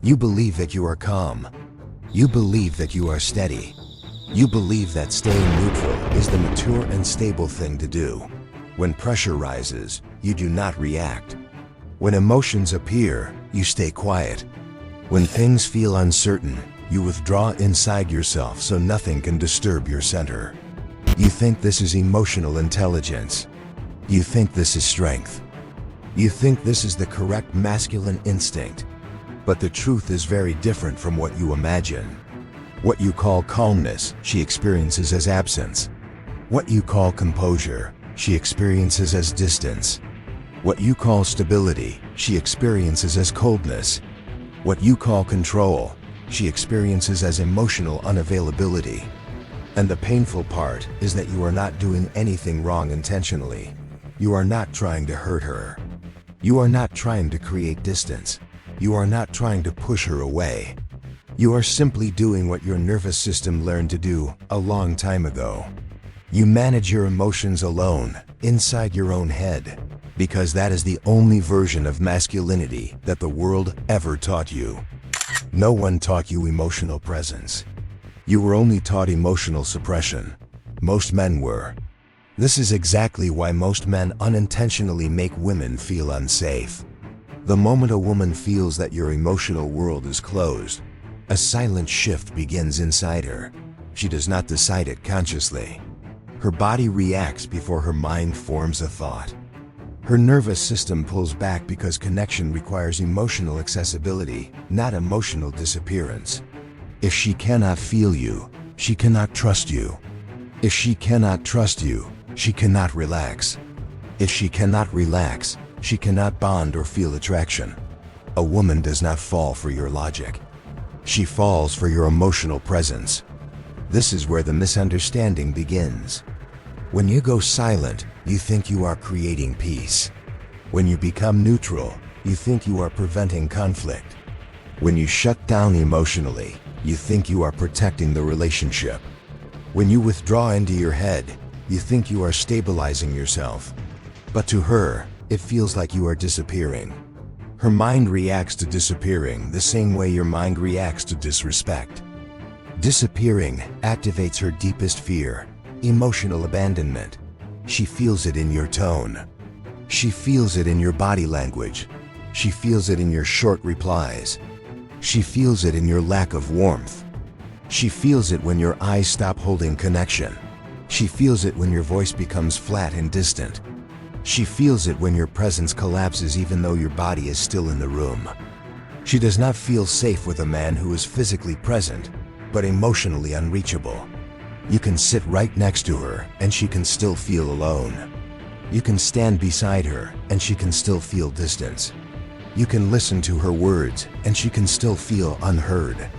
You believe that you are calm. You believe that you are steady. You believe that staying neutral is the mature and stable thing to do. When pressure rises, you do not react. When emotions appear, you stay quiet. When things feel uncertain, you withdraw inside yourself so nothing can disturb your center. You think this is emotional intelligence. You think this is strength. You think this is the correct masculine instinct. But the truth is very different from what you imagine. What you call calmness, she experiences as absence. What you call composure, she experiences as distance. What you call stability, she experiences as coldness. What you call control, she experiences as emotional unavailability. And the painful part is that you are not doing anything wrong intentionally. You are not trying to hurt her. You are not trying to create distance. You are not trying to push her away. You are simply doing what your nervous system learned to do a long time ago. You manage your emotions alone, inside your own head, because that is the only version of masculinity that the world ever taught you. No one taught you emotional presence. You were only taught emotional suppression. Most men were. This is exactly why most men unintentionally make women feel unsafe. The moment a woman feels that your emotional world is closed, a silent shift begins inside her. She does not decide it consciously. Her body reacts before her mind forms a thought. Her nervous system pulls back because connection requires emotional accessibility, not emotional disappearance. If she cannot feel you, she cannot trust you. If she cannot trust you, she cannot relax. If she cannot relax, she cannot bond or feel attraction. A woman does not fall for your logic. She falls for your emotional presence. This is where the misunderstanding begins. When you go silent, you think you are creating peace. When you become neutral, you think you are preventing conflict. When you shut down emotionally, you think you are protecting the relationship. When you withdraw into your head, you think you are stabilizing yourself. But to her, it feels like you are disappearing. Her mind reacts to disappearing the same way your mind reacts to disrespect. Disappearing activates her deepest fear, emotional abandonment. She feels it in your tone. She feels it in your body language. She feels it in your short replies. She feels it in your lack of warmth. She feels it when your eyes stop holding connection. She feels it when your voice becomes flat and distant. She feels it when your presence collapses even though your body is still in the room. She does not feel safe with a man who is physically present, but emotionally unreachable. You can sit right next to her and she can still feel alone. You can stand beside her and she can still feel distance. You can listen to her words and she can still feel unheard.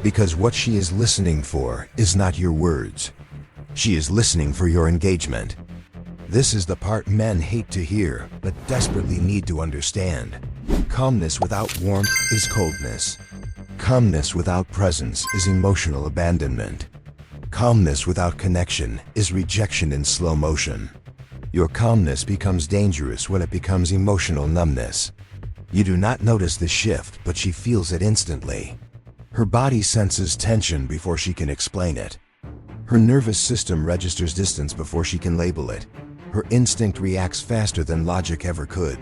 Because what she is listening for is not your words. She is listening for your engagement. This is the part men hate to hear, but desperately need to understand. Calmness without warmth is coldness. Calmness without presence is emotional abandonment. Calmness without connection is rejection in slow motion. Your calmness becomes dangerous when it becomes emotional numbness. You do not notice the shift, but she feels it instantly. Her body senses tension before she can explain it. Her nervous system registers distance before she can label it. Her instinct reacts faster than logic ever could.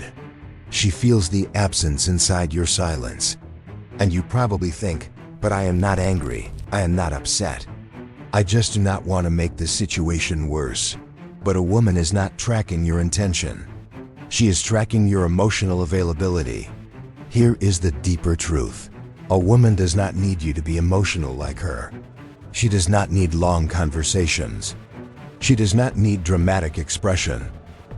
She feels the absence inside your silence. And you probably think, but I am not angry, I am not upset. I just do not want to make this situation worse. But a woman is not tracking your intention. She is tracking your emotional availability. Here is the deeper truth. A woman does not need you to be emotional like her. She does not need long conversations. She does not need dramatic expression.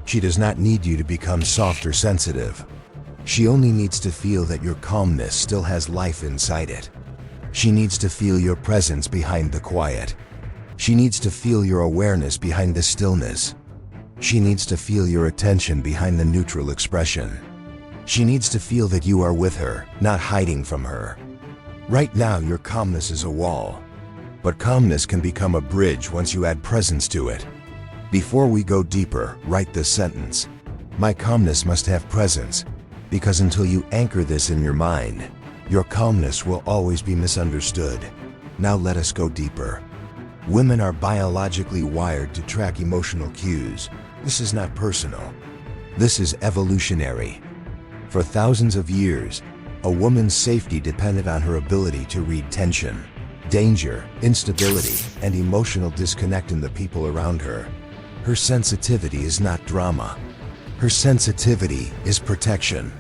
She does not need you to become soft or sensitive. She only needs to feel that your calmness still has life inside it. She needs to feel your presence behind the quiet. She needs to feel your awareness behind the stillness. She needs to feel your attention behind the neutral expression. She needs to feel that you are with her, not hiding from her. Right now, your calmness is a wall. But calmness can become a bridge once you add presence to it. Before we go deeper, write this sentence. My calmness must have presence, because until you anchor this in your mind, Your calmness will always be misunderstood. Now let us go deeper. Women are biologically wired to track emotional cues. This is not personal. This is evolutionary. For thousands of years, a woman's safety depended on her ability to read tension, danger, instability, and emotional disconnect in the people around her. Her sensitivity is not drama. Her sensitivity is protection.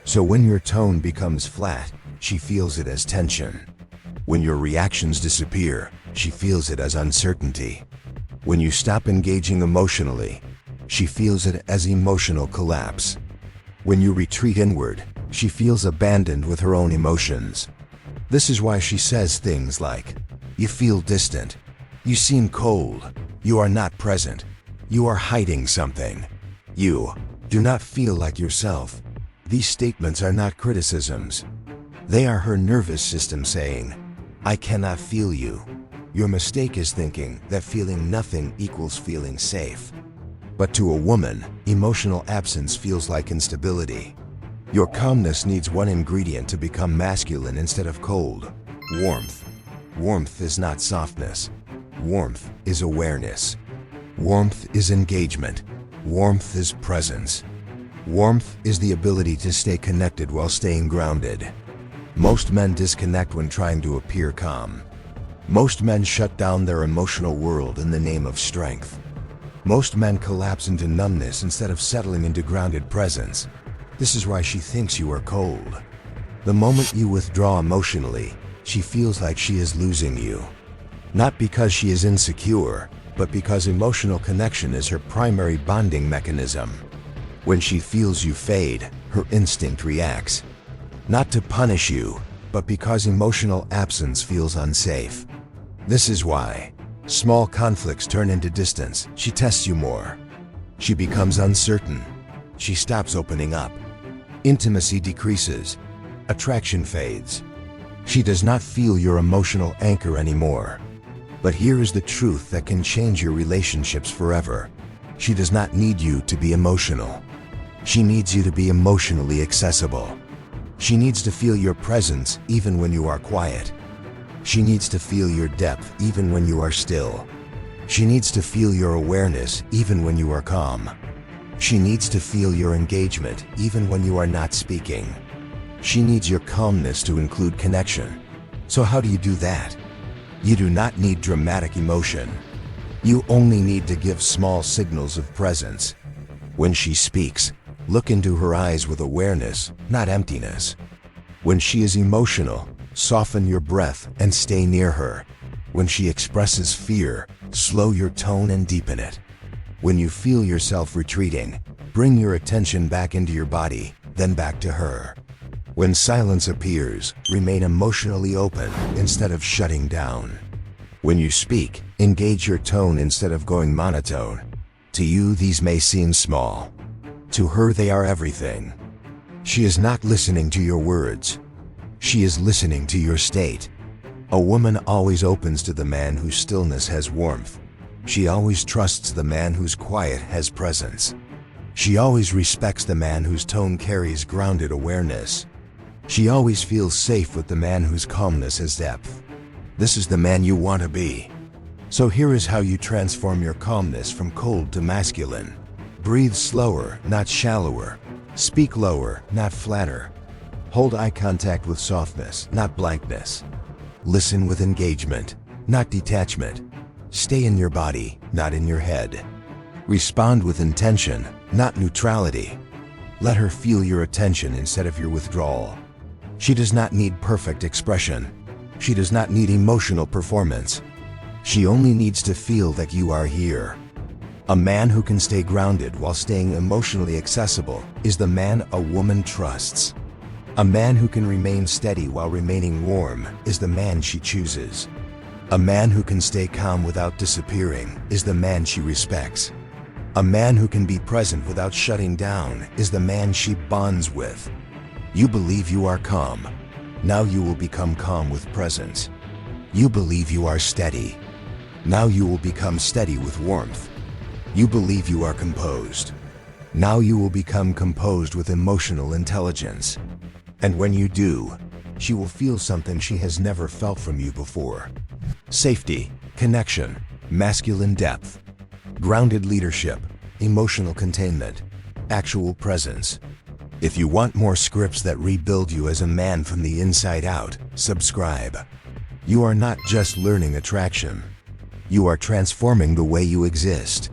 So when your tone becomes flat, she feels it as tension. When your reactions disappear, she feels it as uncertainty. When you stop engaging emotionally, she feels it as emotional collapse. When you retreat inward, she feels abandoned with her own emotions. This is why she says things like, "You feel distant. You seem cold. You are not present. You are hiding something. You do not feel like yourself." These statements are not criticisms. They are her nervous system saying, "I cannot feel you." Your mistake is thinking that feeling nothing equals feeling safe. But to a woman, emotional absence feels like instability. Your calmness needs one ingredient to become masculine instead of cold: warmth. Warmth is not softness. Warmth is awareness. Warmth is engagement. Warmth is presence. Warmth is the ability to stay connected while staying grounded. Most men disconnect when trying to appear calm. Most men shut down their emotional world in the name of strength. Most men collapse into numbness instead of settling into grounded presence. This is why she thinks you are cold. The moment you withdraw emotionally, she feels like she is losing you. Not because she is insecure, but because emotional connection is her primary bonding mechanism. When she feels you fade, her instinct reacts. Not to punish you, but because emotional absence feels unsafe. This is why small conflicts turn into distance. She tests you more. She becomes uncertain. She stops opening up. Intimacy decreases. Attraction fades. She does not feel your emotional anchor anymore. But here is the truth that can change your relationships forever. She does not need you to be emotional. She needs you to be emotionally accessible. She needs to feel your presence even when you are quiet. She needs to feel your depth even when you are still. She needs to feel your awareness even when you are calm. She needs to feel your engagement even when you are not speaking. She needs your calmness to include connection. So how do you do that? You do not need dramatic emotion. You only need to give small signals of presence. When she speaks, look into her eyes with awareness, not emptiness. When she is emotional, soften your breath and stay near her. When she expresses fear, slow your tone and deepen it. When you feel yourself retreating, bring your attention back into your body, then back to her. When silence appears, remain emotionally open instead of shutting down. When you speak, engage your tone instead of going monotone. To you, these may seem small. To her, they are everything. She is not listening to your words. She is listening to your state. A woman always opens to the man whose stillness has warmth. She always trusts the man whose quiet has presence. She always respects the man whose tone carries grounded awareness. She always feels safe with the man whose calmness has depth. This is the man you want to be. So here is how you transform your calmness from cold to masculine. Breathe slower, not shallower. Speak lower, not flatter. Hold eye contact with softness, not blankness. Listen with engagement, not detachment. Stay in your body, not in your head. Respond with intention, not neutrality. Let her feel your attention instead of your withdrawal. She does not need perfect expression. She does not need emotional performance. She only needs to feel that you are here. A man who can stay grounded while staying emotionally accessible is the man a woman trusts. A man who can remain steady while remaining warm is the man she chooses. A man who can stay calm without disappearing is the man she respects. A man who can be present without shutting down is the man she bonds with. You believe you are calm. Now you will become calm with presence. You believe you are steady. Now you will become steady with warmth. You believe you are composed. Now you will become composed with emotional intelligence. And when you do, She will feel something she has never felt from you before. Safety, connection, masculine depth, grounded leadership, emotional containment, actual presence. If you want more scripts that rebuild you as a man from the inside out, subscribe. You are not just learning attraction. You are transforming the way you exist.